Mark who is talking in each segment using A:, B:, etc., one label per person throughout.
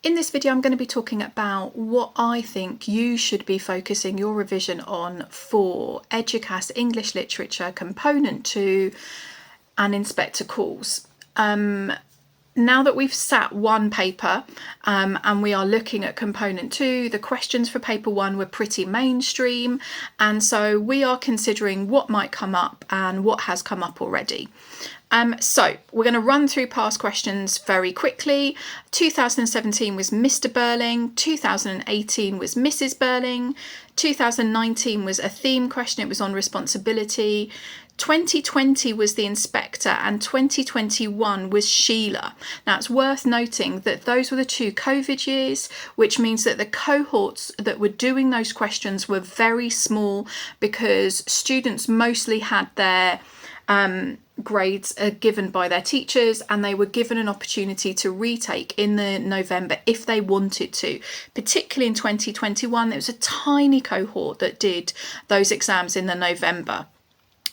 A: In this video, I'm going to be talking about what I think you should be focusing your revision on for Eduqas English Literature Component 2 and Inspector Calls. Now that we've sat one paper and we are looking at component 2, the questions for paper 1 were pretty mainstream, and so we are considering what might come up and what has come up already. So we're going to run through past questions very quickly. 2017 was Mr. Burling, 2018 was Mrs. Burling, 2019 was a theme question, it was on responsibility, 2020 was the inspector, and 2021 was Sheila. Now it's worth noting that those were the two COVID years, which means that the cohorts that were doing those questions were very small because students mostly had their grades given by their teachers, and they were given an opportunity to retake in the November if they wanted to. Particularly in 2021, there was a tiny cohort that did those exams in the November.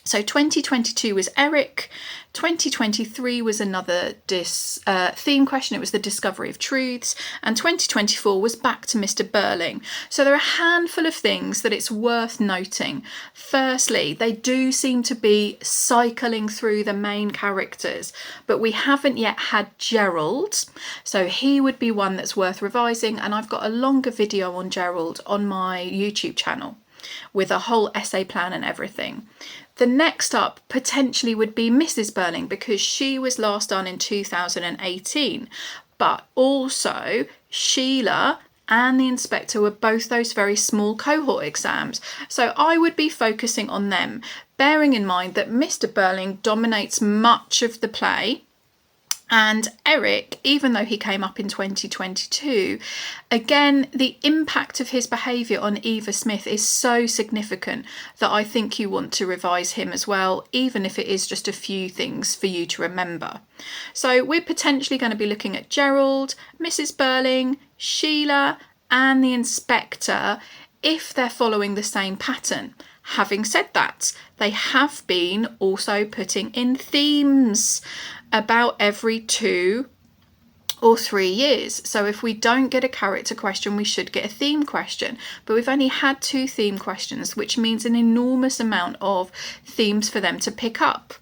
A: So 2022 was Eric, 2023 was another theme question, it was the discovery of truths, and 2024 was back to Mr. Burling. So there are a handful of things that it's worth noting. Firstly, they do seem to be cycling through the main characters, but we haven't yet had Gerald, so he would be one that's worth revising, and I've got a longer video on Gerald on my YouTube channel with a whole essay plan and everything. The next up potentially would be Mrs. Burling because she was last done in 2018, but also Sheila and the inspector were both those very small cohort exams. So I would be focusing on them, bearing in mind that Mr. Burling dominates much of the play. And Eric, even though he came up in 2022, again, the impact of his behaviour on Eva Smith is so significant that I think you want to revise him as well, even if it is just a few things for you to remember. So we're potentially going to be looking at Gerald, Mrs. Burling, Sheila, and the inspector if they're following the same pattern. Having said that, they have been also putting in themes about every 2 or 3 years. So if we don't get a character question, we should get a theme question. But we've only had 2 theme questions, which means an enormous amount of themes for them to pick up.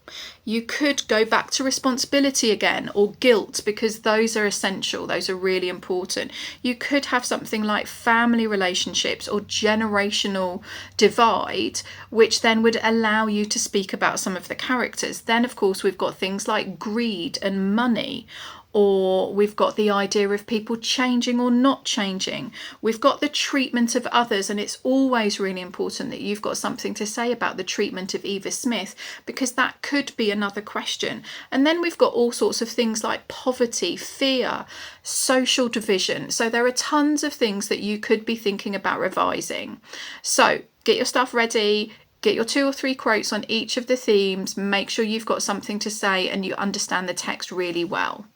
A: You could go back to responsibility again, or guilt, because those are essential. Those are really important. You could have something like family relationships or generational divide, which then would allow you to speak about some of the characters. Then, of course, we've got things like greed and money, or we've got the idea of people changing or not changing. We've got the treatment of others, and it's always really important that you've got something to say about the treatment of Eva Smith, because that could be another question. And then we've got all sorts of things like poverty, fear, social division. So there are tons of things that you could be thinking about revising. So get your stuff ready. Get your 2 or 3 quotes on each of the themes. Make sure you've got something to say and you understand the text really well.